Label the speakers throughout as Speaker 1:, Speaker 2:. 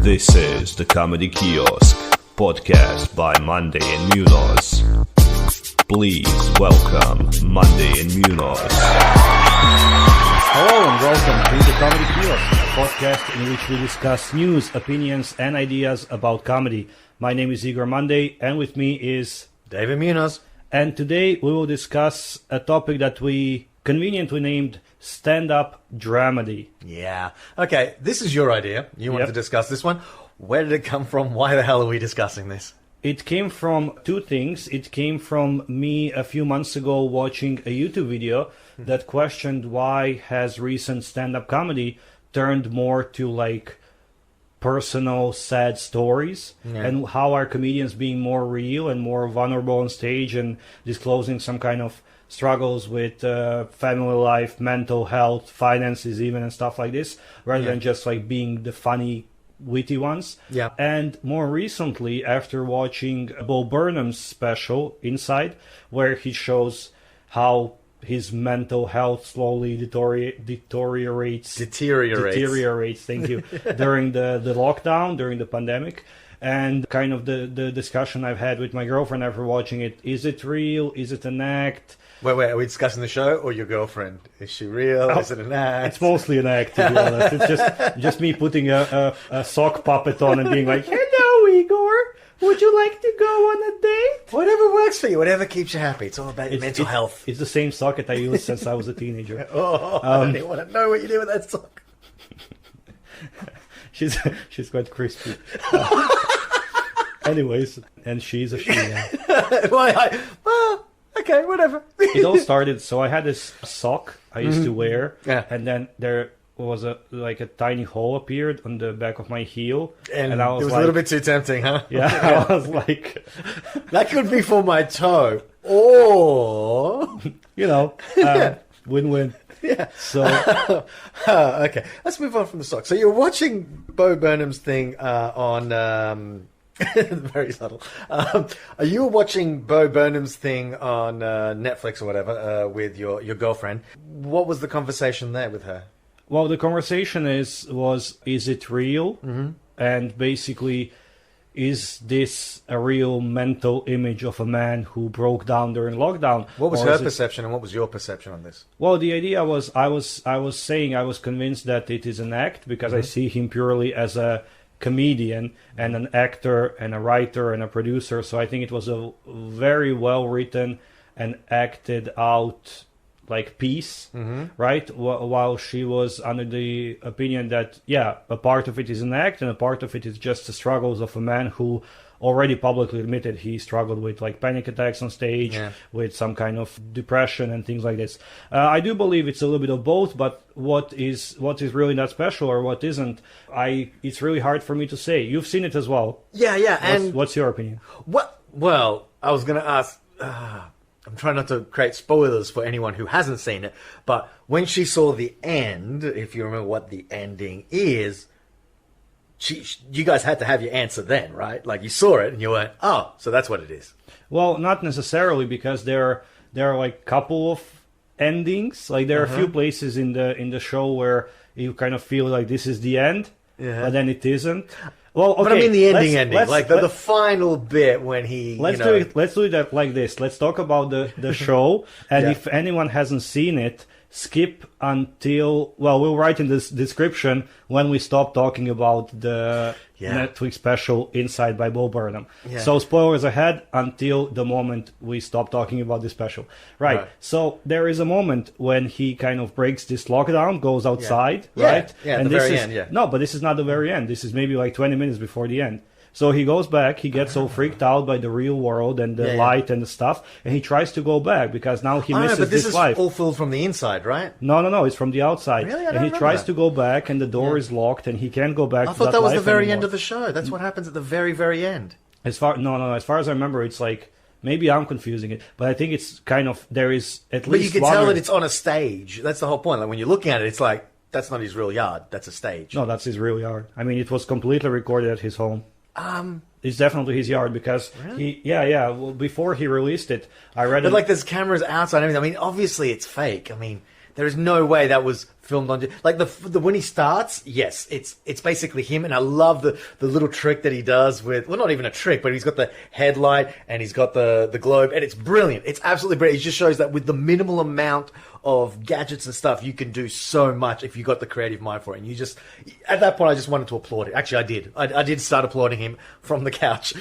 Speaker 1: This is the Comedy Kiosk, podcast by Mondae and Munoz. Please welcome Mondae and Munoz.
Speaker 2: Hello and welcome to the Comedy Kiosk, a podcast in which we discuss news, opinions, and ideas about comedy. My name is Igor Mondae, and with me is
Speaker 3: David Munoz.
Speaker 2: And today we will discuss a topic that we conveniently named stand-up dramedy.
Speaker 3: Yeah. Okay, this is your idea. You wanted to discuss this one. Where did it come from? Why the hell are we discussing this?
Speaker 2: It came from two things. It came from me a few months ago watching a YouTube video that questioned why has recent stand-up comedy turned more to like personal sad stories, and how are comedians being more real and more vulnerable on stage and disclosing some kind of struggles with family life, mental health, finances even, and stuff like this, rather than just like being the funny, witty ones.
Speaker 3: Yeah.
Speaker 2: And more recently, after watching Bo Burnham's special, Inside, where he shows how his mental health slowly deteriorates, thank you, during the lockdown, during the pandemic. And kind of the discussion I've had with my girlfriend after watching it, is it real? Is it an act?
Speaker 3: Wait, are we discussing the show or your girlfriend? Is she real? Is it an act?
Speaker 2: It's mostly an act, to be honest. It's just me putting a sock puppet on and being like, hello, Igor, would you like to go on a date?
Speaker 3: Whatever works for you, whatever keeps you happy. It's all about mental health.
Speaker 2: It's the same socket I used since I was a teenager.
Speaker 3: I don't even want to know what you do with that sock.
Speaker 2: She's quite crispy. Anyways, and she's a she now.
Speaker 3: Well, okay, whatever.
Speaker 2: It all started, so I had this sock I used to wear, and then there was a tiny hole appeared on the back of my heel,
Speaker 3: and I was a little bit too tempting, huh?
Speaker 2: Yeah, I was like,
Speaker 3: that could be for my toe, or
Speaker 2: win-win.
Speaker 3: Yeah.
Speaker 2: So,
Speaker 3: okay, let's move on from the sock. So you're watching Bo Burnham's thing on. Very subtle. Are you watching Bo Burnham's thing on Netflix or whatever with your girlfriend? What was the conversation there with her?
Speaker 2: Well, the conversation was it real? Mm-hmm. And basically, is this a real mental image of a man who broke down during lockdown?
Speaker 3: What was her perception and what was your perception on this?
Speaker 2: Well, the idea was I was convinced that it is an act because I see him purely as a comedian and an actor and a writer and a producer. So I think it was a very well written and acted out like piece, right? While she was under the opinion that a part of it is an act and a part of it is just the struggles of a man who already publicly admitted he struggled with like panic attacks on stage, with some kind of depression and things like this. I do believe it's a little bit of both, but what is really not special or what isn't, it's really hard for me to say. You've seen it as well.
Speaker 3: Yeah.
Speaker 2: What's your opinion?
Speaker 3: Well, I was going to ask. I'm trying not to create spoilers for anyone who hasn't seen it, but when she saw the end, if you remember what the ending is, you guys had to have your answer then, right? Like you saw it and you went, oh, so that's what it is.
Speaker 2: Well, not necessarily, because there are like couple of endings. Like there are a few places in the show where you kind of feel like this is the end, but then it isn't. Well, okay,
Speaker 3: but I mean the ending, like the final bit when he.
Speaker 2: Let's do it like this. Let's talk about the show, and if anyone hasn't seen it, skip until we'll write in this description when we stop talking about the Netflix special Inside by Bo Burnham. So spoilers ahead until the moment we stop talking about the special. Right. So there is a moment when he kind of breaks this lockdown, goes outside, right?
Speaker 3: Yeah,
Speaker 2: and
Speaker 3: the very end,
Speaker 2: No, but this is not the very end. This is maybe like 20 minutes before the end. So he goes back, he gets so freaked out by the real world and the light and the stuff, and he tries to go back because now he misses this life.
Speaker 3: But this is all filled from the inside, right?
Speaker 2: No, it's from the outside.
Speaker 3: Really?
Speaker 2: And he tries to go back, and the door is locked, and he can't go back to that life.
Speaker 3: I thought that was the very
Speaker 2: anymore.
Speaker 3: end of the show. That's what happens at the very, very end.
Speaker 2: As far as I remember, it's like, maybe I'm confusing it, but I think it's kind of, there is at least
Speaker 3: But you can tell that it's on a stage. That's the whole point. Like when you're looking at it, it's like, that's not his real yard. That's a stage.
Speaker 2: No, that's his real yard. I mean, it was completely recorded at his home. It's definitely his yard because well, before he released it, I read
Speaker 3: But like there's cameras outside and everything. I mean, obviously it's fake. I mean, there is no way that was filmed on, like the when he starts, yes, it's basically him, and I love the little trick that he does with, well, not even a trick, but he's got the headlight and he's got the globe, and it's brilliant. It's absolutely brilliant. It just shows that with the minimal amount of gadgets and stuff, you can do so much if you got the creative mind for it. And you just, at that point, I just wanted to applaud it. Actually, I did. I did start applauding him from the couch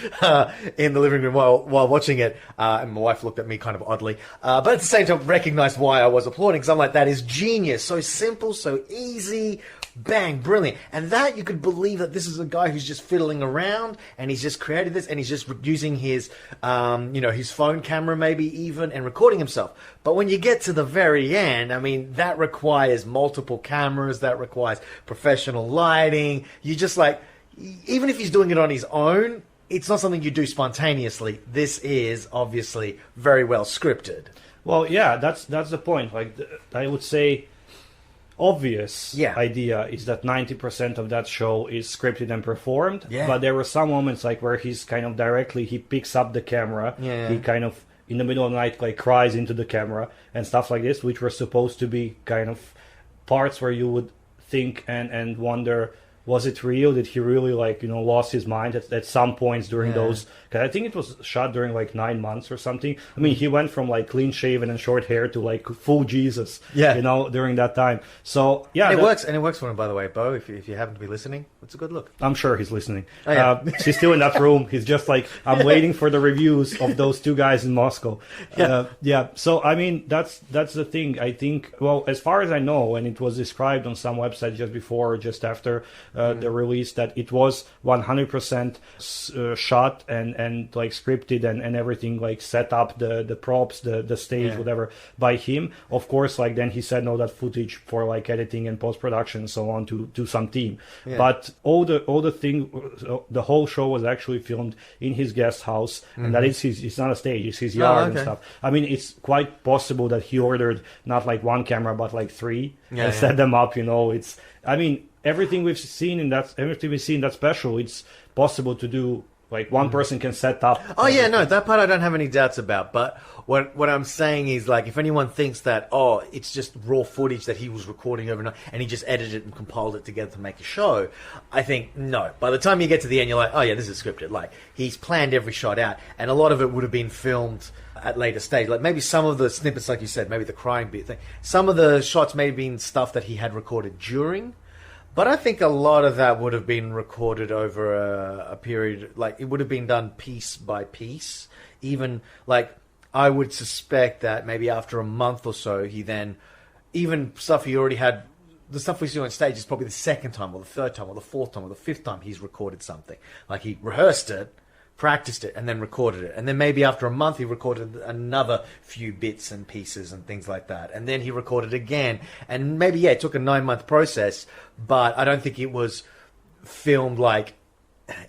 Speaker 3: in the living room while watching it. And my wife looked at me kind of oddly. But at the same time, recognized why I was applauding, because I'm like, that is genius. So simple, so easy. Bang, brilliant. And that you could believe that this is a guy who's just fiddling around and he's just created this and he's just using his, his phone camera maybe even and recording himself. But when you get to the very end, I mean, that requires multiple cameras, that requires professional lighting. You just like, even if he's doing it on his own, it's not something you do spontaneously. This is obviously very well scripted.
Speaker 2: Well, yeah, that's the point. Like, I would say, obvious idea is that 90% of that show is scripted and performed, but there were some moments like where he's kind of directly, he picks up the camera, he kind of in the middle of the night like cries into the camera and stuff like this, which were supposed to be kind of parts where you would think and wonder, was it real? Did he really lost his mind at some points during those? Cause I think it was shot during like 9 months or something. I mean, he went from like clean shaven and short hair to like full Jesus, during that time. So
Speaker 3: and it works for him, by the way, Bo. If you happen to be listening, it's a good look.
Speaker 2: I'm sure he's listening. He's still in that room. He's just like, I'm waiting for the reviews of those two guys in Moscow. So I mean, that's the thing. I think, well, as far as I know, and it was described on some website just before or just after the release, that it was 100% shot and like scripted and everything, like set up the props, the stage, whatever, by him. Of course, like then he said no, that footage for like editing and post-production and so on to some team. But all the thing, the whole show was actually filmed in his guest house, and that is it's not a stage, it's his yard and stuff. I mean, it's quite possible that he ordered not like one camera but like three and set them up. It's, I mean, everything we've seen in that special, it's possible to do. Like one person can set up.
Speaker 3: Oh yeah, no, that part I don't have any doubts about. But what I'm saying is, like, if anyone thinks that it's just raw footage that he was recording overnight and he just edited it and compiled it together to make a show, I think no. By the time you get to the end, you're like, oh yeah, this is scripted. Like, he's planned every shot out, and a lot of it would have been filmed at later stage. Like maybe some of the snippets, like you said, maybe the crying bit thing. Some of the shots may have been stuff that he had recorded during. But I think a lot of that would have been recorded over a period, like it would have been done piece by piece. Even like I would suspect that maybe after a month or so, he then, even stuff he already had, the stuff we see on stage is probably the second time or the third time or the fourth time or the fifth time he's recorded something. Like he rehearsed it, practiced it, and then recorded it. And then maybe after a month, he recorded another few bits and pieces and things like that. And then he recorded again. And maybe, it took a 9-month process, but I don't think it was filmed like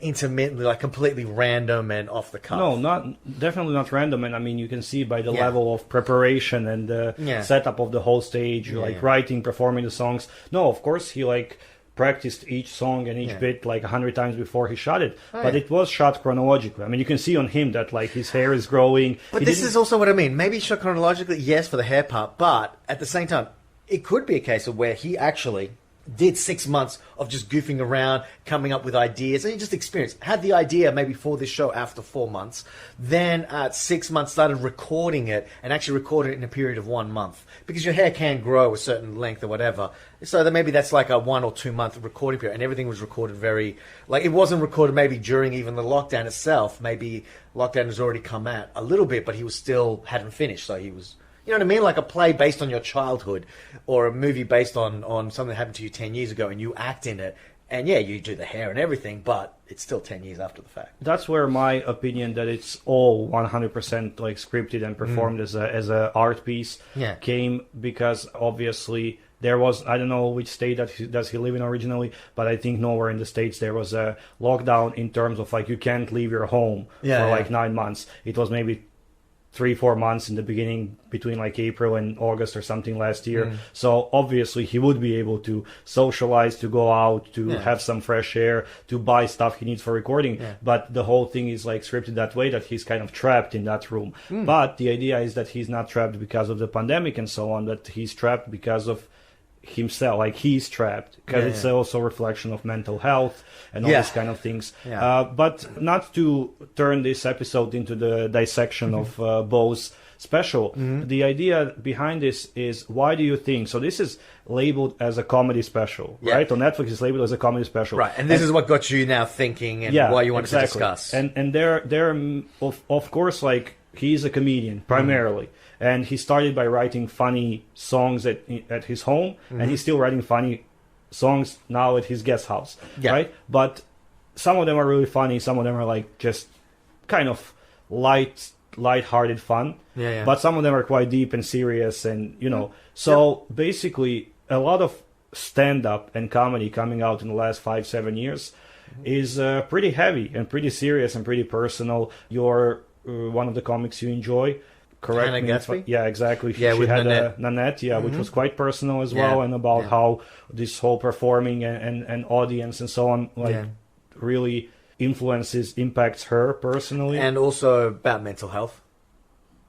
Speaker 3: intermittently, like completely random and off the cuff.
Speaker 2: No, definitely not random. And I mean, you can see by the level of preparation and the setup of the whole stage, like writing, performing the songs. No, of course, he like practiced each song and each bit like 100 times before he shot it, but it was shot chronologically. I mean, you can see on him that like his hair is growing.
Speaker 3: But this is also what I mean. Maybe shot chronologically, yes, for the hair part, but at the same time, it could be a case of where he actually did 6 months of just goofing around, coming up with ideas, and he just experienced. Had the idea maybe for this show after 4 months, then at 6 months started recording it, and actually recorded it in a period of 1 month. Because your hair can grow a certain length or whatever. So that maybe that's like a 1 or 2 month recording period, and everything was recorded very, like it wasn't recorded maybe during even the lockdown itself. Maybe lockdown has already come out a little bit, but he was still hadn't finished, so he was, you know what I mean? Like a play based on your childhood, or a movie based on something that happened to you 10 years ago, and you act in it. And yeah, you do the hair and everything, but it's still 10 years after the fact.
Speaker 2: That's where my opinion that it's all 100% like scripted and performed as a art piece came, because obviously there was, I don't know which state does he live in originally, but I think nowhere in the States there was a lockdown in terms of like you can't leave your home for like 9 months. It was maybe 3-4 months in the beginning, between like April and August or something last year. So obviously he would be able to socialize, to go out, to have some fresh air, to buy stuff he needs for recording. But the whole thing is like scripted that way that he's kind of trapped in that room. But the idea is that he's not trapped because of the pandemic and so on, that he's trapped because of himself, like he's trapped, because it's also a reflection of mental health and all these kind of things. But not to turn this episode into the dissection of Bo's special. The idea behind this is, why do you think so? This is labeled as a comedy special, right? On Netflix, it's labeled as a comedy special,
Speaker 3: right? And this is what got you now thinking, and why you wanted to discuss.
Speaker 2: And they're of course, like, he's a comedian primarily. And he started by writing funny songs at his home, and he's still writing funny songs now at his guest house, right? But some of them are really funny, some of them are like just kind of light-hearted fun. But some of them are quite deep and serious, and So basically, a lot of stand-up and comedy coming out in the last 5-7 years is pretty heavy and pretty serious and pretty personal. You're one of the comics you enjoy. Correct.
Speaker 3: Hannah Gatsby?
Speaker 2: Yeah, exactly.
Speaker 3: Yeah,
Speaker 2: she had
Speaker 3: Nanette.
Speaker 2: Nanette, which was quite personal as well, and about how this whole performing and audience and so on, really impacts her personally.
Speaker 3: And also about mental health.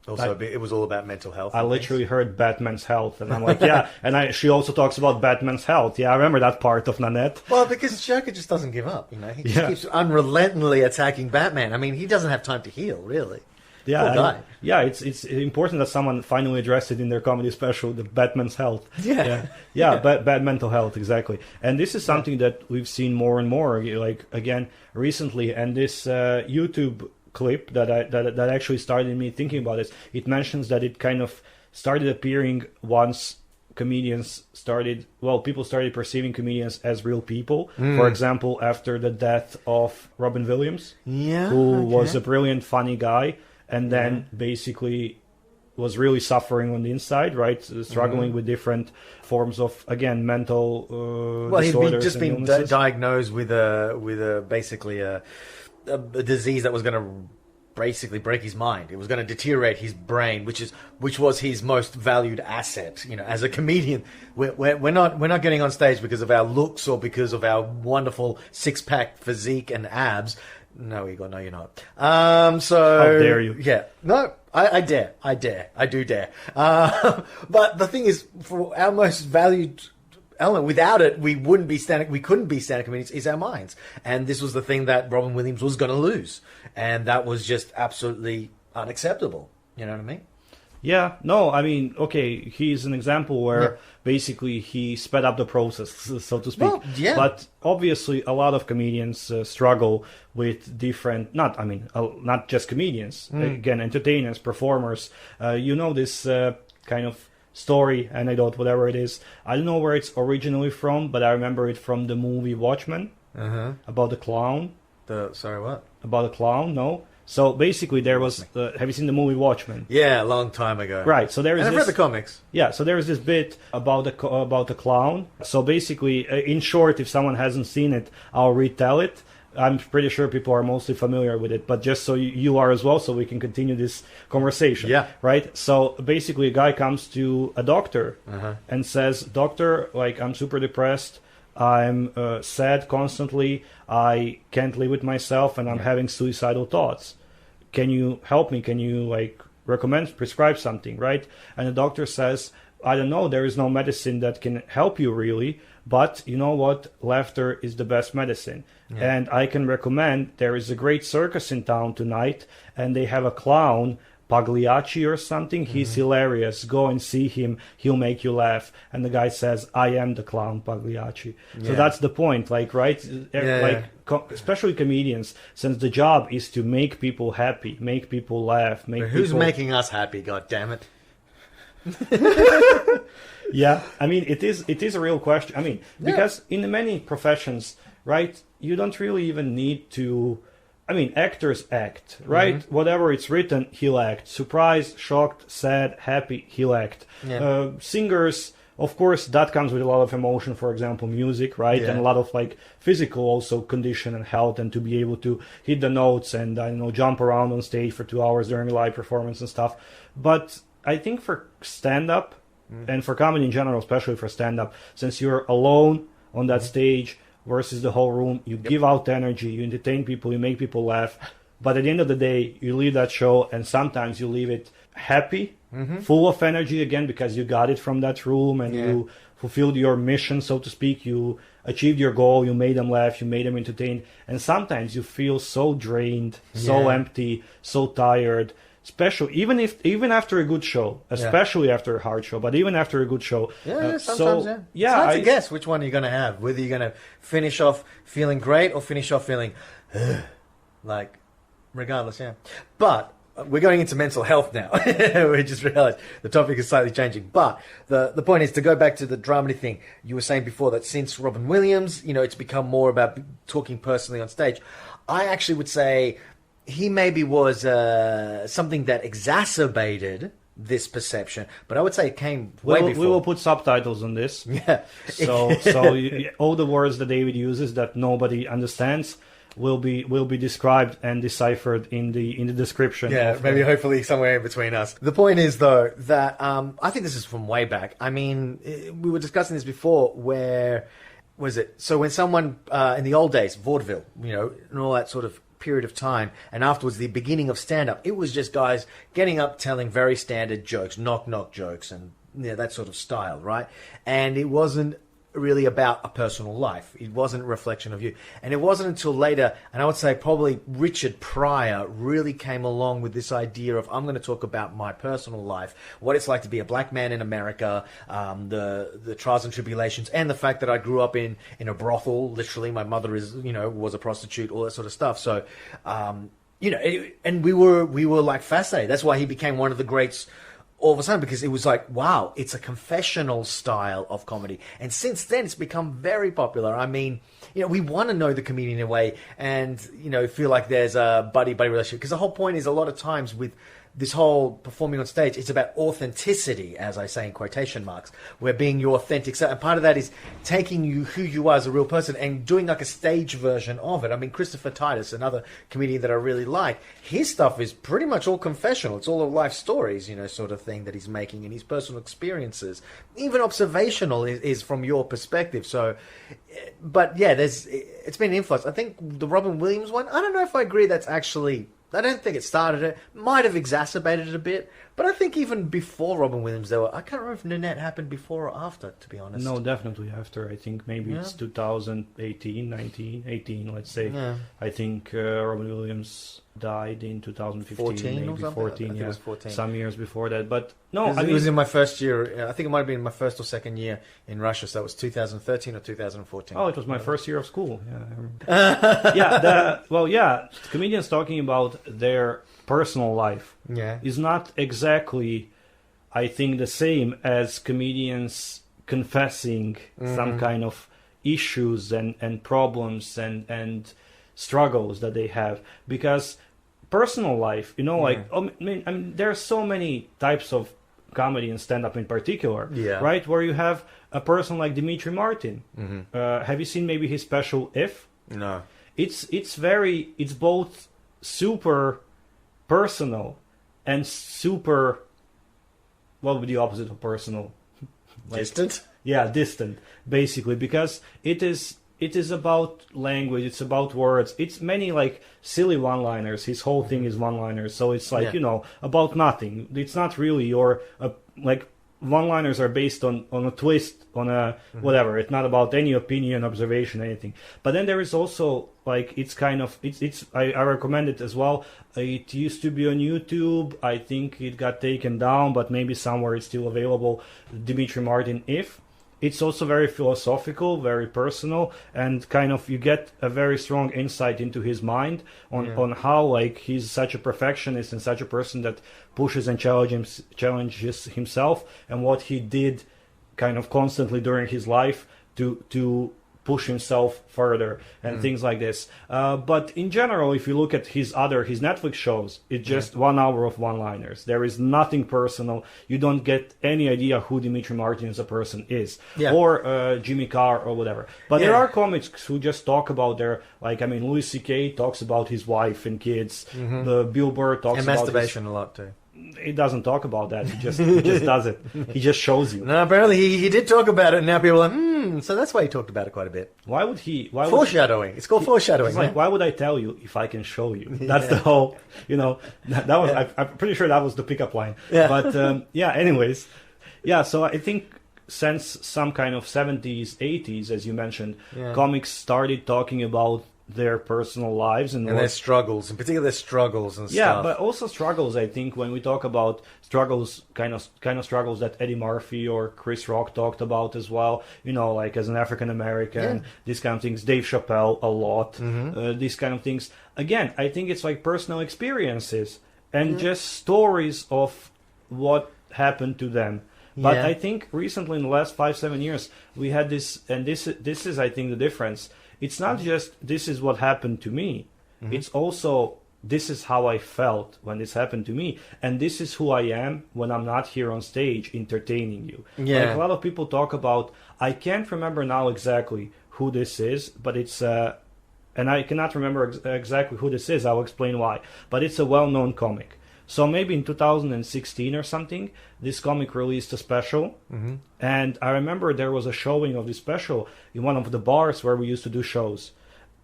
Speaker 3: Also, it was all about mental health.
Speaker 2: I literally heard Batman's health, and I'm like, she also talks about Batman's health. Yeah, I remember that part of Nanette.
Speaker 3: Well, because Joker just doesn't give up, He just keeps unrelentingly attacking Batman. I mean, he doesn't have time to heal, really.
Speaker 2: It's important that someone finally addressed it in their comedy special, the Batman's health. Bad mental health, exactly. And this is something that we've seen more and more, like, again, recently. And this YouTube clip that actually started me thinking about this, it mentions that it kind of started appearing once people started perceiving comedians as real people. For example, after the death of Robin Williams, who was a brilliant, funny guy, and then basically was really suffering on the inside, right? Struggling with different forms of, again, mental disorders.
Speaker 3: He'd been diagnosed with basically a disease that was going to basically break his mind. It was going to deteriorate his brain, which was his most valued asset. As a comedian, we're not getting on stage because of our looks or because of our wonderful 6-pack physique and abs. No, Igor, no, you're not. So
Speaker 2: how dare you?
Speaker 3: Yeah, no, I dare. I do dare. But the thing is, for our most valued element, without it, we couldn't be stand-up comedians, is our minds. And this was the thing that Robin Williams was going to lose. And that was just absolutely unacceptable. You know what I mean?
Speaker 2: Yeah, no, I mean, okay, he's an example where basically he sped up the process, so to speak.
Speaker 3: Well,
Speaker 2: But obviously a lot of comedians struggle with different, not just comedians, again, entertainers, performers. This kind of story, anecdote, whatever it is. I don't know where it's originally from, but I remember it from the movie Watchmen, about the clown.
Speaker 3: Sorry, what?
Speaker 2: About the clown, no? So basically, there was. Have you seen the movie Watchmen?
Speaker 3: Yeah, a long time ago.
Speaker 2: Right. So there is.
Speaker 3: And I've read the comics.
Speaker 2: Yeah. So there is this bit about the clown. So basically, in short, if someone hasn't seen it, I'll retell it. I'm pretty sure people are mostly familiar with it, but just so you are as well, so we can continue this conversation.
Speaker 3: Yeah.
Speaker 2: Right. So basically, a guy comes to a doctor and says, "Doctor, like, I'm super depressed. I'm sad constantly. I can't live with myself, and I'm having suicidal thoughts. Can you help me? Can you prescribe something?" Right? And the doctor says, "I don't know. There is no medicine that can help you really, but you know what? Laughter is the best medicine. And I can recommend, there is a great circus in town tonight, and they have a clown, Pagliacci or something. He's hilarious. Go and see him. He'll make you laugh." And the guy says, "I am the clown Pagliacci." So that's the point, right? Especially comedians, since the job is to make people happy, make people laugh,
Speaker 3: Who's making us happy? God damn it!
Speaker 2: Yeah, I mean, it is a real question. I mean, because in many professions, right, you don't really even need to. I mean, actors act, right? Whatever it's written, he'll act. Surprised, shocked, sad, happy, he'll act. Singers, of course, that comes with a lot of emotion, for example, music, right? And a lot of physical also condition and health, and to be able to hit the notes and, jump around on stage for 2 hours during a live performance and stuff. But I think for stand-up, and for comedy in general, especially for stand-up, since you're alone on that stage versus the whole room, you give out energy, you entertain people, you make people laugh, but at the end of the day, you leave that show, and sometimes you leave it happy, full of energy again, because you got it from that room, and you fulfilled your mission, so to speak. You achieved your goal. You made them laugh. You made them entertained. And sometimes you feel so drained, so empty, so tired. Especially even after a good show, especially after a hard show, but even after a good show.
Speaker 3: Sometimes,
Speaker 2: it's
Speaker 3: hard to guess which one you're going to have. Whether you're going to finish off feeling great or finish off feeling like, regardless, But we're going into mental health now. We just realized the topic is slightly changing. But the point is, to go back to the dramedy thing, you were saying before that since Robin Williams, it's become more about talking personally on stage. I actually would say he maybe was something that exacerbated this perception, but I would say it came way before.
Speaker 2: We will put subtitles on this.
Speaker 3: Yeah.
Speaker 2: So all the words that David uses that nobody understands will be described and deciphered in the description.
Speaker 3: Yeah, maybe hopefully somewhere in between us. The point is though that I think this is from way back. I mean, we were discussing this before. Where was it? So when someone in the old days, vaudeville, and all that sort of period of time, and afterwards the beginning of stand-up, it was just guys getting up telling very standard jokes, knock jokes, and that sort of style, right? And it wasn't really about a personal life. It wasn't a reflection of you. And it wasn't until later, and I would say probably Richard Pryor really came along with this idea of, I'm going to talk about my personal life, what it's like to be a black man in America, the trials and tribulations, and the fact that I grew up in a brothel. Literally, my mother was a prostitute, all that sort of stuff. So, and we were like fascinated. That's why he became one of the greats all of a sudden, because it was like, wow, it's a confessional style of comedy. And since then, it's become very popular. I mean, we want to know the comedian in a way and, feel like there's a buddy relationship. Because the whole point is, a lot of times with this whole performing on stage, it's about authenticity, as I say in quotation marks, where being your authentic self. And part of that is taking who you are as a real person and doing like a stage version of it. I mean, Christopher Titus, another comedian that I really like, his stuff is pretty much all confessional. It's all of life stories, sort of thing that he's making, and his personal experiences. Even observational is from your perspective. So, but yeah, it's been an influence. I think the Robin Williams one, I don't know if I agree that's actually... I don't think it started it. Might have exacerbated it a bit. But I think even before Robin Williams, I can't remember if Nanette happened before or after, to be honest.
Speaker 2: No, definitely after. I think maybe it's 2018, 18, let's say. Yeah. I think Robin Williams died in 2015.
Speaker 3: 14
Speaker 2: maybe
Speaker 3: or something?
Speaker 2: 14,
Speaker 3: I think it was 14.
Speaker 2: Some years before that. But no,
Speaker 3: it was in my first year. I think it might have been my first or second year in Russia. So that was 2013 or 2014.
Speaker 2: Oh, it was my first year of school. Yeah, comedians talking about their personal life is not exactly, I think, the same as comedians confessing some kind of issues and problems and struggles that they have. Because personal life, I mean, there are so many types of comedy and stand-up in particular, right? Where you have a person like Dimitri Martin. Have you seen maybe his special If?
Speaker 3: No.
Speaker 2: It's both super personal and super, what would be the opposite of personal?
Speaker 3: Distant?
Speaker 2: Yeah, distant, basically, because it is about language, it's about words, it's many like silly one-liners. His whole thing is one-liners, so it's like, about nothing. It's not really like one-liners are based on a twist, on a whatever. It's not about any opinion, observation, anything. But then there is also like, it's kind of, I recommend it as well. It used to be on YouTube. I think it got taken down, but maybe somewhere it's still available. Dimitri Martin, If. It's also very philosophical, very personal, and kind of you get a very strong insight into his mind on how like he's such a perfectionist and such a person that pushes and challenges himself, and what he did kind of constantly during his life to push himself further and things like this. But in general, if you look at his Netflix shows, it's just 1 hour of one-liners. There is nothing personal. You don't get any idea who Dimitri Martin as a person is, or Jimmy Carr or whatever. But there are comics who just talk about Louis C.K. talks about his wife and kids. Bill Burr talks about
Speaker 3: masturbation a lot too.
Speaker 2: He doesn't talk about that. He just does it. He just shows you.
Speaker 3: No, apparently he did talk about it, and now people are like, so that's why he talked about it quite a bit.
Speaker 2: Why would he?
Speaker 3: Foreshadowing. It's called foreshadowing.
Speaker 2: It's like, why would I tell you if I can show you? That's the whole, that was, I'm pretty sure that was the pickup line. Yeah. But, anyways. Yeah, so I think since some kind of 70s, 80s, as you mentioned,
Speaker 3: Yeah.
Speaker 2: comics started talking about their personal lives and
Speaker 3: their struggles, in particular their struggles and
Speaker 2: yeah,
Speaker 3: stuff.
Speaker 2: but also struggles. I think when we talk about struggles, kind of struggles that Eddie Murphy or Chris Rock talked about as well. You know, like as an African American, these kind of things. Dave Chappelle a lot. These kind of things. Again, I think it's like personal experiences and just stories of what happened to them. But
Speaker 3: Yeah.
Speaker 2: I think recently, in the last 5-7 years, we had this, and this is I think the difference. It's not just this is what happened to me. It's also this is how I felt when this happened to me, and this is who I am when I'm not here on stage entertaining you.
Speaker 3: Yeah.
Speaker 2: Like a lot of people talk about. I can't remember now exactly who this is, but it's and I cannot remember exactly who this is. I'll explain why. But it's a well-known comic. So maybe in 2016 or something, this comic released a special. And I remember there was a showing of the special in one of the bars where we used to do shows.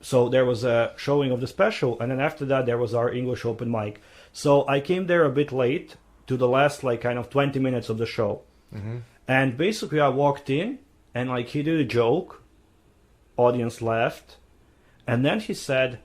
Speaker 2: So there was a showing of the special, and then after that there was our English open mic. So I came there a bit late to the last like kind of 20 minutes of the show. And basically I walked in, and like he did a joke, audience laughed, and then he said,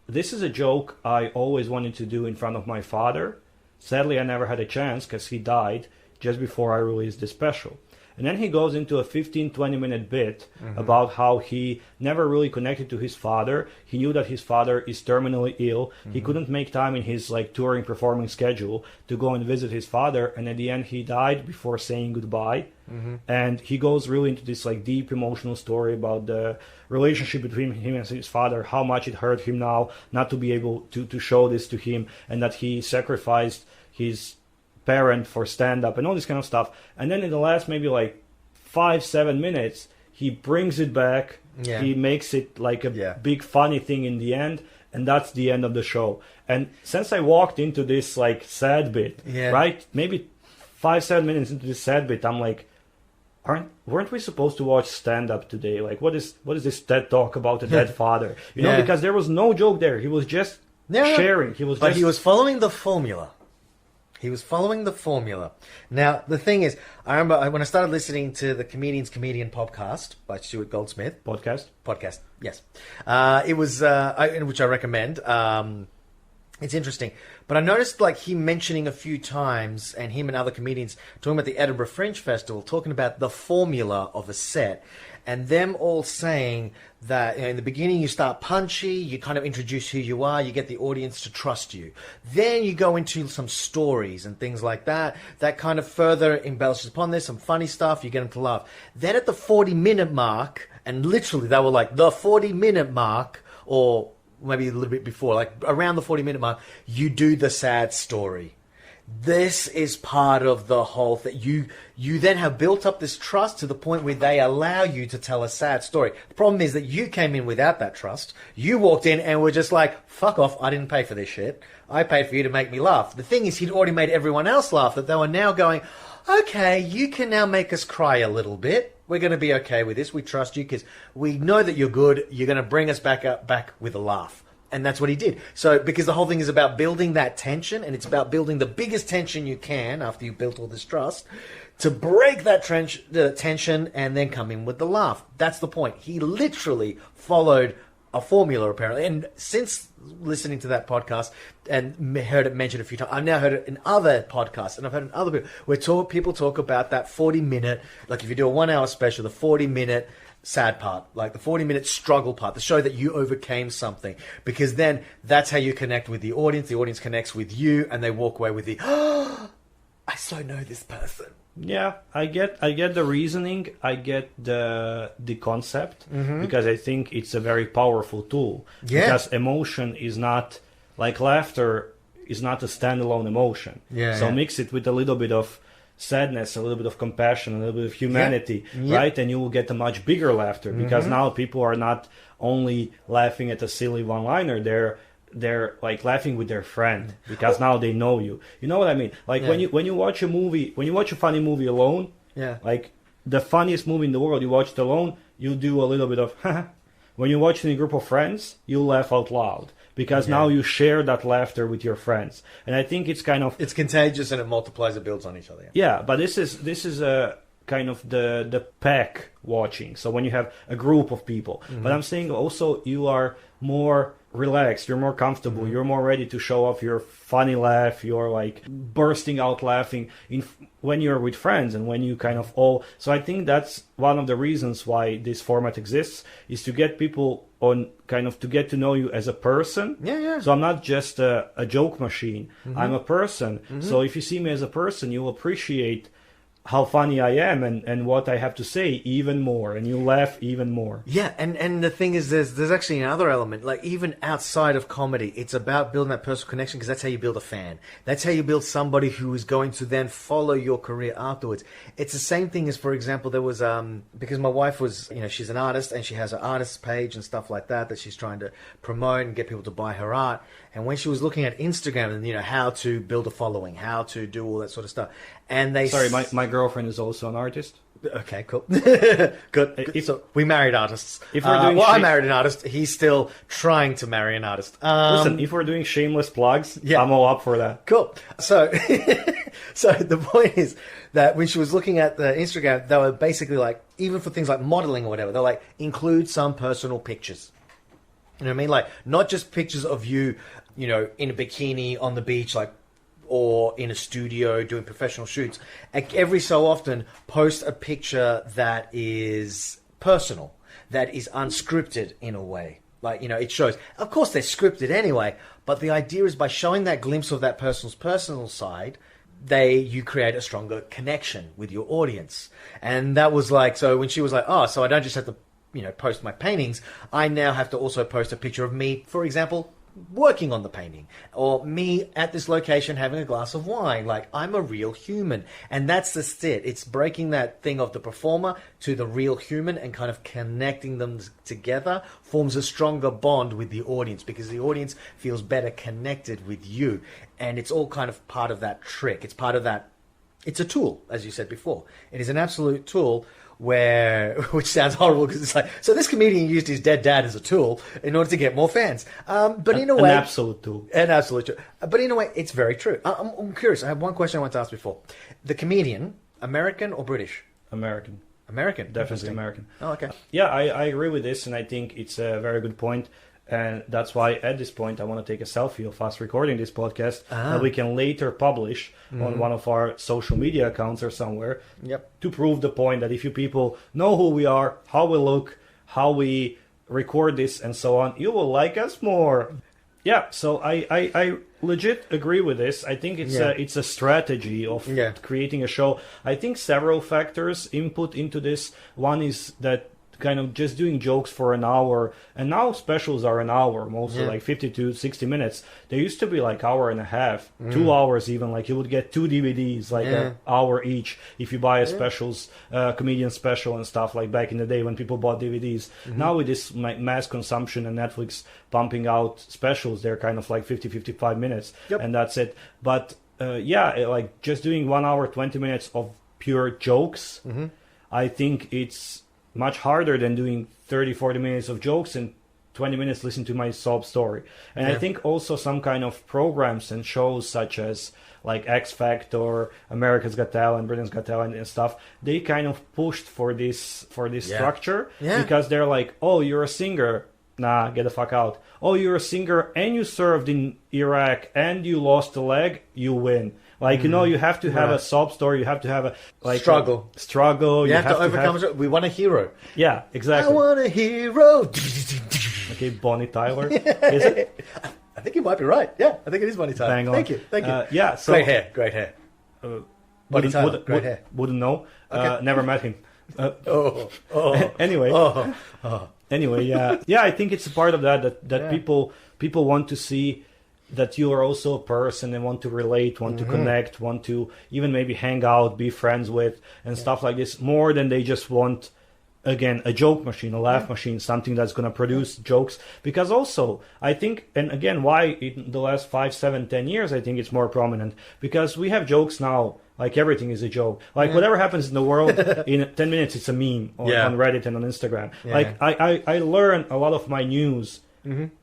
Speaker 2: "This is a joke I always wanted to do in front of my father. Sadly, I never had a chance because he died just before I released the special." And then he goes into a 15-20 minute bit about how he never really connected to his father. He knew that his father is terminally ill. He couldn't make time in his like touring performing schedule to go and visit his father. And at the end, he died before saying goodbye. And he goes really into this like deep emotional story about the relationship between him and his father, how much it hurt him now not to be able to show this to him, and that he sacrificed his parent for stand-up and all this kind of stuff. And then in the last maybe like 5-7 minutes, he brings it back.
Speaker 3: Yeah.
Speaker 2: He makes it like a big funny thing in the end, and that's the end of the show. And since I walked into this like sad bit, right, maybe 5-7 minutes into this sad bit, I'm like, weren't we supposed to watch stand-up today? Like, what is this TED talk about a dead father? You know, because there was no joke there. He was just sharing. He was
Speaker 3: following the formula. He was following the formula. Now, the thing is, I remember when I started listening to the Comedian's Comedian podcast by Stuart Goldsmith.
Speaker 2: Podcast,
Speaker 3: yes. It was, which I recommend. It's interesting. But I noticed like him mentioning a few times, and him and other comedians talking about the Edinburgh Fringe Festival, talking about the formula of a set. And them all saying that in the beginning you start punchy, you kind of introduce who you are, you get the audience to trust you. Then you go into some stories and things like that. That kind of further embellishes upon this, some funny stuff, you get them to laugh. Then at the 40-minute mark, and literally they were like the 40-minute mark, or maybe a little bit before, like around the 40-minute mark, you do the sad story. This is part of the whole thing. You then have built up this trust to the point where they allow you to tell a sad story. The problem is that you came in without that trust. You walked in and were just like, fuck off, I didn't pay for this shit. I paid for you to make me laugh. The thing is, he'd already made everyone else laugh, that they were now going, okay, you can now make us cry a little bit. We're going to be okay with this. We trust you because we know that you're good. You're going to bring us back with a laugh. And that's what he did. So, because the whole thing is about building that tension, and it's about building the biggest tension you can after you've built all this trust, to break that tension and then come in with the laugh. That's the point. He literally followed a formula, apparently. And since listening to that podcast and heard it mentioned a few times, I've now heard it in other podcasts, and I've heard it in other people, where people talk about that 40-minute, like if you do a 1 hour special, the 40-minute sad part, like the 40-minute struggle part, the show that you overcame something, because then that's how you connect with the audience connects with you, and they walk away with the, oh, I so know this person.
Speaker 2: Yeah, I get the reasoning, I get the concept, because I think it's a very powerful tool.
Speaker 3: Yeah.
Speaker 2: Because emotion is not, like laughter is not a standalone emotion. So mix it with a little bit of sadness, a little bit of compassion, a little bit of humanity, right? And you will get a much bigger laughter, because now people are not only laughing at a silly one-liner, they're like laughing with their friend, because now they know you. You know what I mean? Like when you watch a movie, when you watch a funny movie alone, like the funniest movie in the world, you watch it alone, you do a little bit of when you watch it in a group of friends, you laugh out loud. Because now you share that laughter with your friends, and I think it's kind of
Speaker 3: it's contagious, and it multiplies, it builds on each other.
Speaker 2: Yeah, but this is kind of the pack watching. So when you have a group of people. But I'm saying also you are more relaxed, you're more comfortable, you're more ready to show off your funny laugh, you're like bursting out laughing when you're with friends and when you kind of all. So I think that's one of the reasons why this format exists, is to get people on, kind of to get to know you as a person.
Speaker 3: Yeah.
Speaker 2: So I'm not just a joke machine. I'm a person. So if you see me as a person, you'll appreciate how funny I am and what I have to say even more, and you laugh even more.
Speaker 3: Yeah, and the thing is, there's actually another element. Like, even outside of comedy, it's about building that personal connection, because that's how you build a fan. That's how you build somebody who is going to then follow your career afterwards. It's the same thing as, for example, there was because my wife was, she's an artist, and she has an artist page and stuff like that she's trying to promote and get people to buy her art. And when she was looking at Instagram and how to build a following, how to do all that sort of stuff, and
Speaker 2: my girlfriend is also an artist.
Speaker 3: Okay, cool. Good. So we married artists.
Speaker 2: If we're doing
Speaker 3: I married an artist. He's still trying to marry an artist.
Speaker 2: Listen, if we're doing shameless plugs, I'm all up for that.
Speaker 3: Cool. So, so the point is that when she was looking at the Instagram, they were basically like, even for things like modeling or whatever, they're like, include some personal pictures. You know what I mean? Like, not just pictures of you, in a bikini on the beach, like, or in a studio doing professional shoots. Every so often, post a picture that is personal, that is unscripted in a way. Like, it shows. Of course, they're scripted anyway, but the idea is by showing that glimpse of that person's personal side, you create a stronger connection with your audience. And that was like, so when she was like, oh, so I don't just have to, post my paintings, I now have to also post a picture of me, for example, working on the painting, or me at this location having a glass of wine. Like, I'm a real human. And that's the it. It's breaking that thing of the performer to the real human and kind of connecting them together forms a stronger bond with the audience, because the audience feels better connected with you. And it's all kind of part of that trick. It's part of that. It's a tool, as you said before. It is an absolute tool which sounds horrible, because it's like, so this comedian used his dead dad as a tool in order to get more fans. But in a way,
Speaker 2: an absolute tool.
Speaker 3: But in a way, it's very true. I'm curious. I have one question I want to ask before. The comedian, American or British?
Speaker 2: American.
Speaker 3: Definitely
Speaker 2: American.
Speaker 3: Oh, okay.
Speaker 2: Yeah, I agree with this, and I think it's a very good point. And that's why at this point I want to take a selfie of us recording this podcast that we can later publish on one of our social media accounts or somewhere, to prove the point that if you people know who we are, how we look, how we record this and so on, you will like us more. Yeah, so I legit agree with this. I think it's a strategy of creating a show. I think several factors input into this. One is that kind of just doing jokes for an hour, and now specials are an hour, mostly like 50 to 60 minutes. They used to be like hour and a half, 2 hours even. Like, you would get 2 DVDs, like an hour each, if you buy a specials, comedian special and stuff, like back in the day when people bought DVDs. Now with this mass consumption and Netflix pumping out specials, they're kind of like 50-55 minutes, and that's it. But like just doing 1 hour 20 minutes of pure jokes, I think it's much harder than doing 30-40 minutes of jokes and 20 minutes listen to my sob story. And I think also some kind of programs and shows such as like X Factor, America's Got Talent, Britain's Got Talent and stuff, they kind of pushed for this structure, because they're like, oh, you're a singer, nah, get the fuck out. Oh, you're a singer and you served in Iraq and you lost a leg, you win. Like, you have to have a sob story. You have to have a
Speaker 3: struggle.
Speaker 2: You
Speaker 3: have to overcome. We want a hero.
Speaker 2: Yeah, exactly.
Speaker 3: I want a hero.
Speaker 2: Okay, Bonnie Tyler. Is it?
Speaker 3: I think you might be right. Yeah, I think it is Bonnie Tyler.
Speaker 2: Bang on.
Speaker 3: Thank you.
Speaker 2: Yeah. So,
Speaker 3: great hair. Bonnie Tyler, great hair.
Speaker 2: Wouldn't know.
Speaker 3: Okay.
Speaker 2: Never met him. Anyway. Anyway, yeah. I think it's a part of that people want to see that you are also a person and want to relate, want to connect, want to even maybe hang out, be friends with, and stuff like this, more than they just want, again, a joke machine, a laugh machine, something that's going to produce jokes. Because also, I think, and again, why in the last 5, 7, 10 years, I think it's more prominent, because we have jokes now. Like, everything is a joke. Like, whatever happens in the world, in 10 minutes, it's a meme on Reddit and on Instagram. Like, I learn a lot of my news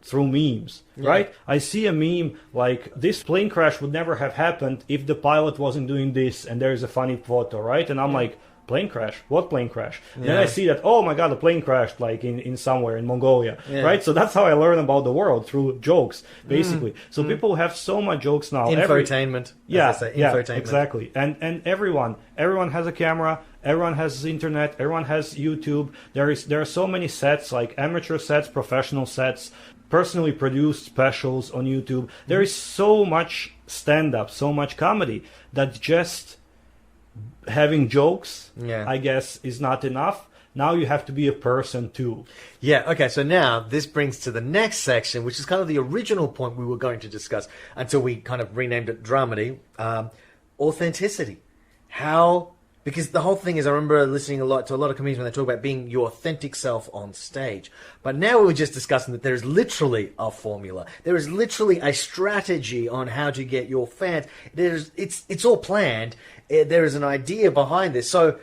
Speaker 2: through memes, right? I see a meme like, this plane crash would never have happened if the pilot wasn't doing this, and there's a funny photo, right? And I'm like, plane crash? What plane crash? Then I see that, oh my god, the plane crashed like in somewhere in Mongolia, right? So that's how I learn about the world, through jokes, basically. So people have so much jokes now.
Speaker 3: Infotainment. Infotainment.
Speaker 2: Exactly. And everyone has a camera. Everyone has internet. Everyone has YouTube. There are so many sets, like amateur sets, professional sets, personally produced specials on YouTube. There is so much stand-up, so much comedy, that just having jokes, I guess, is not enough. Now you have to be a person too.
Speaker 3: Yeah, okay, so now this brings to the next section, which is kind of the original point we were going to discuss until we kind of renamed it dramedy. Authenticity. How... Because the whole thing is, I remember listening to a lot of comedians when they talk about being your authentic self on stage. But now we were just discussing that there is literally a formula. There is literally a strategy on how to get your fans. It's all planned. There is an idea behind this. So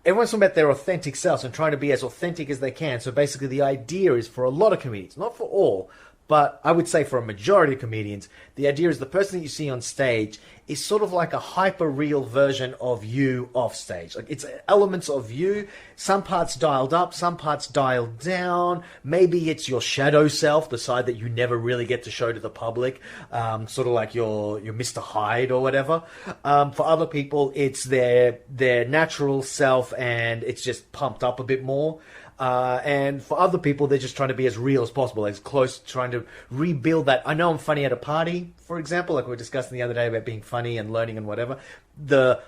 Speaker 3: everyone's talking about their authentic selves and trying to be as authentic as they can. So basically the idea is, for a lot of comedians, not for all, but I would say for a majority of comedians, the idea is the person that you see on stage is sort of like a hyper-real version of you off stage. Like, it's elements of you, some parts dialed up, some parts dialed down. Maybe it's your shadow self, the side that you never really get to show to the public, sort of like your Mr. Hyde or whatever. For other people, it's their natural self, and it's just pumped up a bit more. And for other people, they're just trying to be as real as possible, as close, trying to rebuild that. I know I'm funny at a party, for example, like we were discussing the other day about being funny and learning and whatever.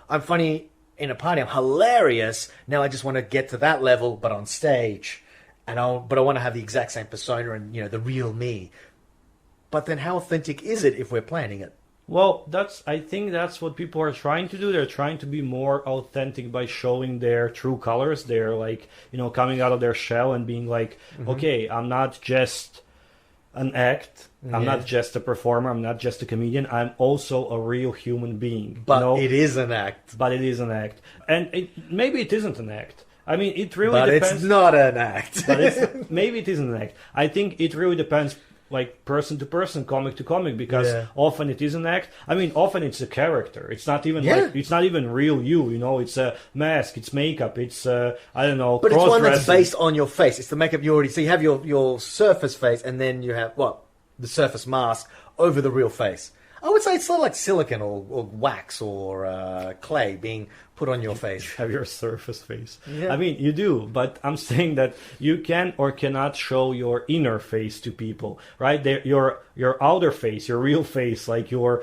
Speaker 3: I'm funny in a party, I'm hilarious. Now I just want to get to that level, but on stage. But I want to have the exact same persona and, the real me. But then how authentic is it if we're planning it?
Speaker 2: Well, I think that's what people are trying to do. They're trying to be more authentic by showing their true colors. They're like, coming out of their shell and being like, okay, I'm not just an act. I'm not just a performer. I'm not just a comedian. I'm also a real human being.
Speaker 3: But it is an act.
Speaker 2: But it is an act. And maybe it isn't an act. I mean, it really depends.
Speaker 3: But it's not an act.
Speaker 2: Maybe it isn't an act. I think it really depends, like person to person, comic to comic, because often it is an act. I mean, often it's a character. It's not even it's not even real you. It's a mask. It's makeup. It's I don't know.
Speaker 3: But it's one that's based on your face. It's the makeup you already see. You have your surface face, and then you have the surface mask over the real face. I would say it's sort of like silicone or wax or clay being put on your face.
Speaker 2: You have your surface face. Yeah. I mean, you do, but I'm saying that you can or cannot show your inner face to people, right? Your outer face, your real face, like your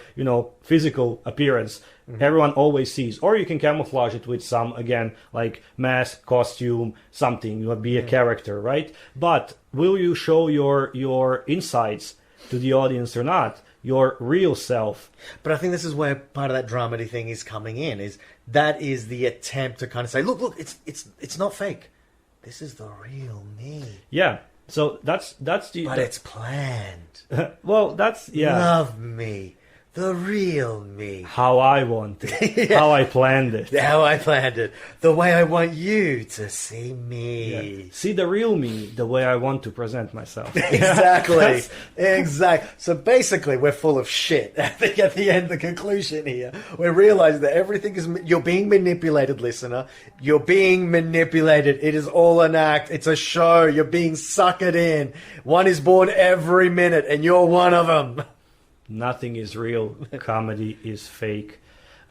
Speaker 2: physical appearance, everyone always sees. Or you can camouflage it with some, again, like mask, costume, something. You would be a character, right? But will you show your insides to the audience or not? Your real self.
Speaker 3: But I think this is where part of that dramedy thing is coming in. Is the attempt to kind of say, look, it's not fake. This is the real me.
Speaker 2: Yeah. So that's the.
Speaker 3: But it's planned.
Speaker 2: Well, that's
Speaker 3: Love me. The real me.
Speaker 2: How I want it. How I planned it.
Speaker 3: How I planned it. The way I want you to see me.
Speaker 2: Yeah. See the real me, the way I want to present myself.
Speaker 3: Exactly. Exactly. So basically, we're full of shit. I think at the end, the conclusion here, we're realizing that everything is... You're being manipulated, listener. You're being manipulated. It is all an act. It's a show. You're being suckered in. One is born every minute, and you're one of them.
Speaker 2: Nothing is real. Comedy is fake.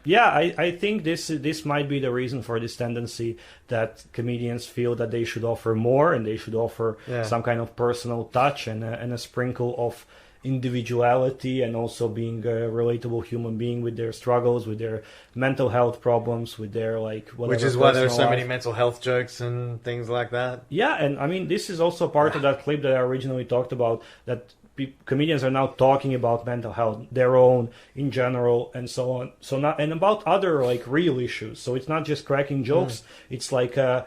Speaker 2: Yeah, I think this might be the reason for this tendency that comedians feel that they should offer more and they should offer some kind of personal touch and a sprinkle of individuality, and also being a relatable human being with their struggles, with their mental health problems, with their whatever.
Speaker 3: Which is why there are so many mental health jokes and things like that.
Speaker 2: Yeah, and I mean, this is also part of that clip that I originally talked about, that comedians are now talking about mental health, their own in general, and so on. So not, and about other real issues. So it's not just cracking jokes. It's like a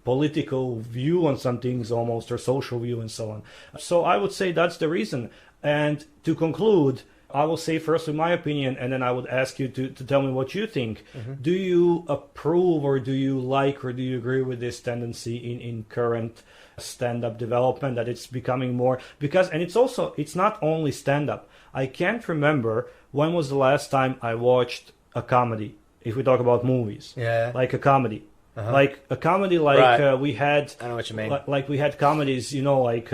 Speaker 2: political view on some things almost, or social view and so on. So I would say that's the reason. And to conclude, I will say firstly my opinion, and then I would ask you to tell me what you think. Do you approve, or do you like, or do you agree with this tendency in current stand-up development, that it's becoming more? Because, and it's not only stand-up. I can't remember when was the last time I watched a comedy if we talk about movies.
Speaker 3: Yeah.
Speaker 2: Like a comedy.
Speaker 3: Uh-huh.
Speaker 2: Like a comedy
Speaker 3: Right.
Speaker 2: we had...
Speaker 3: I know what you mean.
Speaker 2: Like we had comedies, like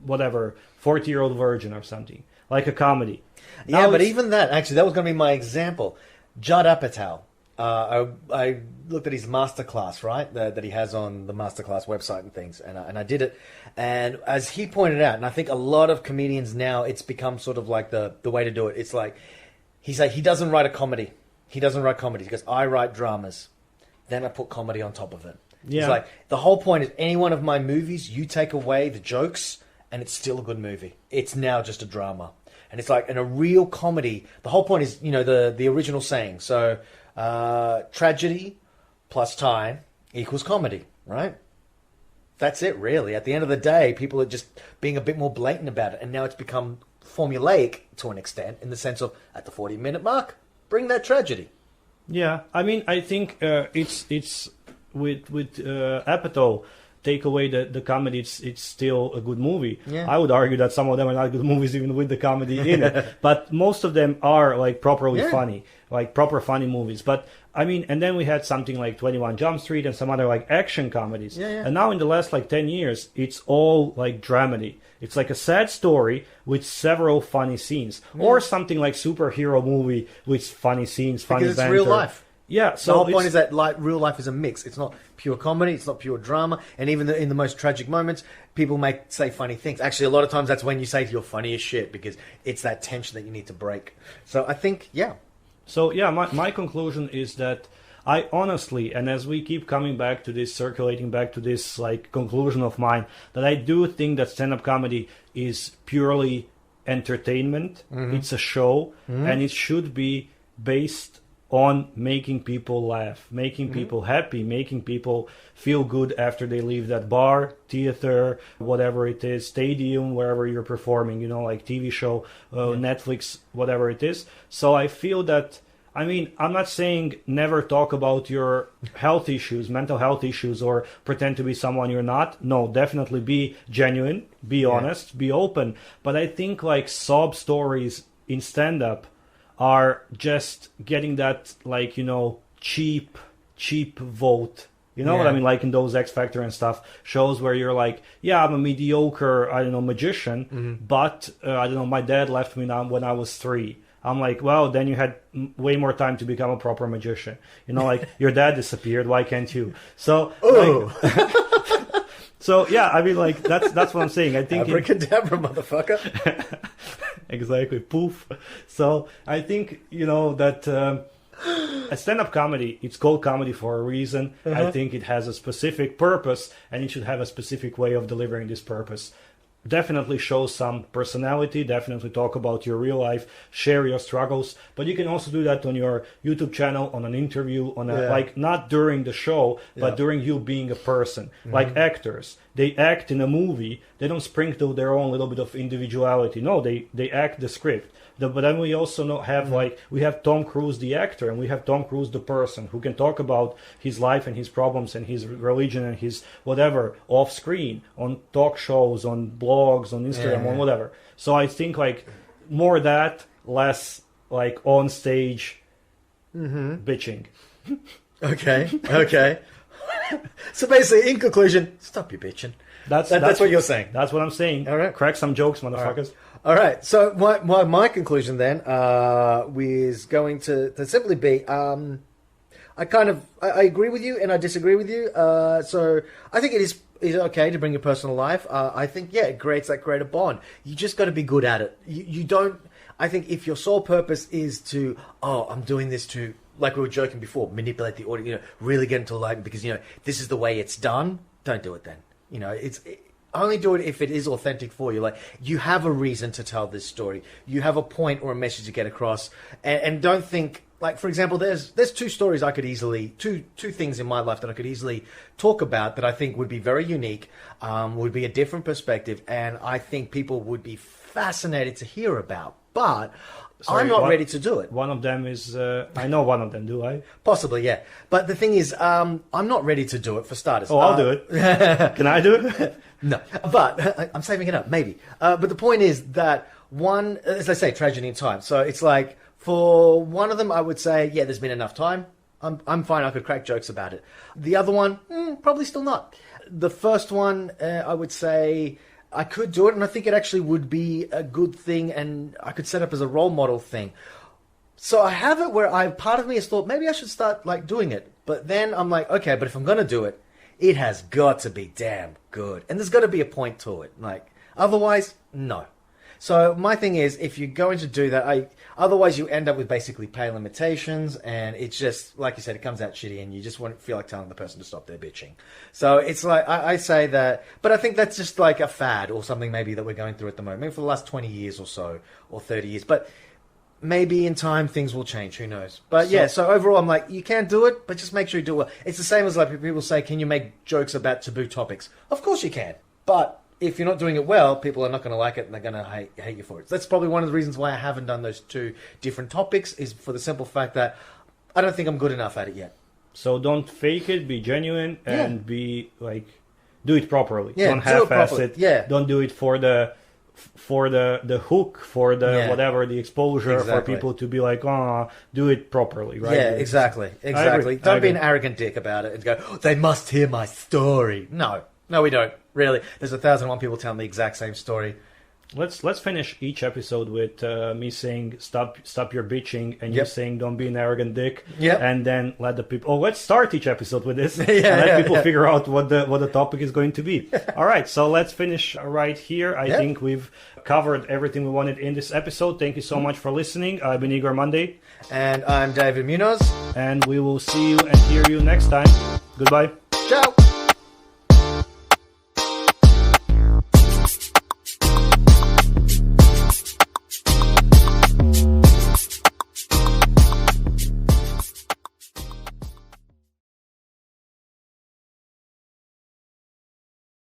Speaker 2: whatever, 40-Year-Old Virgin or something. Like a comedy.
Speaker 3: Yeah,
Speaker 2: Now
Speaker 3: but
Speaker 2: it's-
Speaker 3: even that, actually, that was going to be my example. Judd Apatow. I looked at his masterclass, right, that he has on the masterclass website and things, and I did it. And as he pointed out, and I think a lot of comedians now, it's become sort of like the way to do it. It's like, he doesn't write a comedy. He doesn't write comedy. He goes, I write dramas. Then I put comedy on top of it.
Speaker 2: Yeah.
Speaker 3: It's like, the whole point is any one of my movies, you take away the jokes, and it's still a good movie. It's now just a drama. And it's like, in a real comedy, the whole point is, the original saying. So, tragedy plus time equals comedy, right? That's it, really. At the end of the day, people are just being a bit more blatant about it. And now it's become formulaic to an extent, in the sense of, at the 40-minute mark, bring that tragedy.
Speaker 2: Yeah, I mean, I think it's with Apatow, take away the comedy, it's still a good movie.
Speaker 3: Yeah.
Speaker 2: I would argue that some of them are not good movies even with the comedy in it, but most of them are like properly funny, like proper funny movies. But I mean, and then we had something like 21 Jump Street and some other like action comedies.
Speaker 3: Yeah.
Speaker 2: And now in the last like 10 years, it's all like dramedy. It's like a sad story with several funny scenes, or something like superhero movie with funny scenes, funny
Speaker 3: Because it's
Speaker 2: banter.
Speaker 3: real life.
Speaker 2: Yeah,
Speaker 3: So
Speaker 2: so
Speaker 3: the whole point
Speaker 2: it's-
Speaker 3: is that real life is a mix. It's not pure comedy. It's not pure drama. And even in the most tragic moments, people may say funny things. Actually, a lot of times that's when you say you're funny as shit, because it's that tension that you need to break. So I think, yeah.
Speaker 2: So yeah, my conclusion is that I honestly, and as we keep coming back to this, circulating back to this like conclusion of mine, that I do think that stand-up comedy is purely entertainment. It's a show, and it should be based on making people laugh, making people happy, making people feel good after they leave that bar, theater, whatever it is, stadium, wherever you're performing, like TV show, Netflix, whatever it is. So I feel that, I mean, I'm not saying never talk about your health issues, mental health issues, or pretend to be someone you're not. No, definitely be genuine, be honest, be open. But I think like sob stories in stand-up are just getting that like, cheap vote. You know what I mean? Like in those X Factor and stuff, shows where you're like, yeah, I'm a mediocre, magician, but, my dad left me now when I was 3. I'm like, well, then you had way more time to become a proper magician. Like your dad disappeared. Why can't you? So, so yeah, I mean, like that's what I'm saying. I think
Speaker 3: Abracadabra, motherfucker.
Speaker 2: Exactly, poof. So I think that a stand-up comedy, it's called comedy for a reason. I think it has a specific purpose, and it should have a specific way of delivering this purpose. Definitely show some personality, definitely talk about your real life, share your struggles, but you can also do that on your YouTube channel, on an interview, on a like not during the show, but during you being a person. Like actors, they act in a movie, they don't sprinkle their own little bit of individuality. No, they act the script. But then we also have we have Tom Cruise the actor, and we have Tom Cruise the person who can talk about his life and his problems and his religion and his whatever off screen, on talk shows, on blogs, on Instagram, on whatever. So I think like more that, less like on stage bitching.
Speaker 3: Okay. So basically, in conclusion, stop your bitching. That's what you're saying.
Speaker 2: That's what I'm saying.
Speaker 3: All right.
Speaker 2: Crack some jokes, motherfuckers.
Speaker 3: All right. So my conclusion then is going to simply be, I agree with you and I disagree with you. So I think it is okay to bring your personal life. I think, it creates that greater bond. You just got to be good at it. You don't, I think if your sole purpose is to, I'm doing this to, like we were joking before, manipulate the audience, really get into light because, this is the way it's done, don't do it then. Only do it if it is authentic for you. Like, you have a reason to tell this story. You have a point or a message to get across. And don't think, like, for example, there's two stories I could easily, two things in my life that I could easily talk about that I think would be very unique, would be a different perspective, and I think people would be fascinated to hear about. But I'm not ready to do it.
Speaker 2: One of them is, I know one of them, do I?
Speaker 3: Possibly, yeah. But the thing is, I'm not ready to do it for starters.
Speaker 2: Oh, I'll do it. Can I do it?
Speaker 3: No, but I'm saving it up, maybe. But the point is that one, as I say, tragedy in time. So it's like, For one of them, I would say, yeah, there's been enough time. I'm fine. I could crack jokes about it. The other one, probably still not. The first one, I would say I could do it, and I think it actually would be a good thing, and I could set up as a role model thing. So I have it where part of me has thought maybe I should start like doing it, but then I'm like, okay, but if I'm gonna do it, it has got to be damn good, and there's got to be a point to it. Like otherwise, no. So my thing is, if you're going to do that, otherwise you end up with basically pay limitations, and it's just, like you said, it comes out shitty, and you just won't feel like telling the person to stop their bitching. So it's like, I say that, but I think that's just like a fad or something maybe that we're going through at the moment, maybe for the last 20 years or so, or 30 years. But maybe in time things will change, who knows. But so overall I'm like, you can do it, but just make sure you do it well. It's the same as like people say, can you make jokes about taboo topics? Of course you can, but if you're not doing it well, people are not going to like it, and they're going to hate you for it. So that's probably one of the reasons why I haven't done those two different topics, is for the simple fact that I don't think I'm good enough at it yet.
Speaker 2: So don't fake it, be genuine, and be like, do it properly.
Speaker 3: Yeah,
Speaker 2: don't half-ass it.
Speaker 3: Yeah.
Speaker 2: Don't do it for the hook, for the whatever, the exposure, for people to be like, oh, do it properly, right?
Speaker 3: Yeah, exactly. Don't be an arrogant dick about it and go, oh, they must hear my story. No, we don't. Really, there's 1,001 people telling the exact same story.
Speaker 2: Let's finish each episode with me saying stop your bitching, and you saying don't be an arrogant dick.
Speaker 3: Yep.
Speaker 2: And then let the people. Oh, let's start each episode with this. And let people figure out what the topic is going to be. All right, so let's finish right here. I think we've covered everything we wanted in this episode. Thank you so much for listening. I've been Igor Mondae,
Speaker 3: and I'm David Munoz,
Speaker 2: and we will see you and hear you next time. Goodbye.
Speaker 3: Ciao.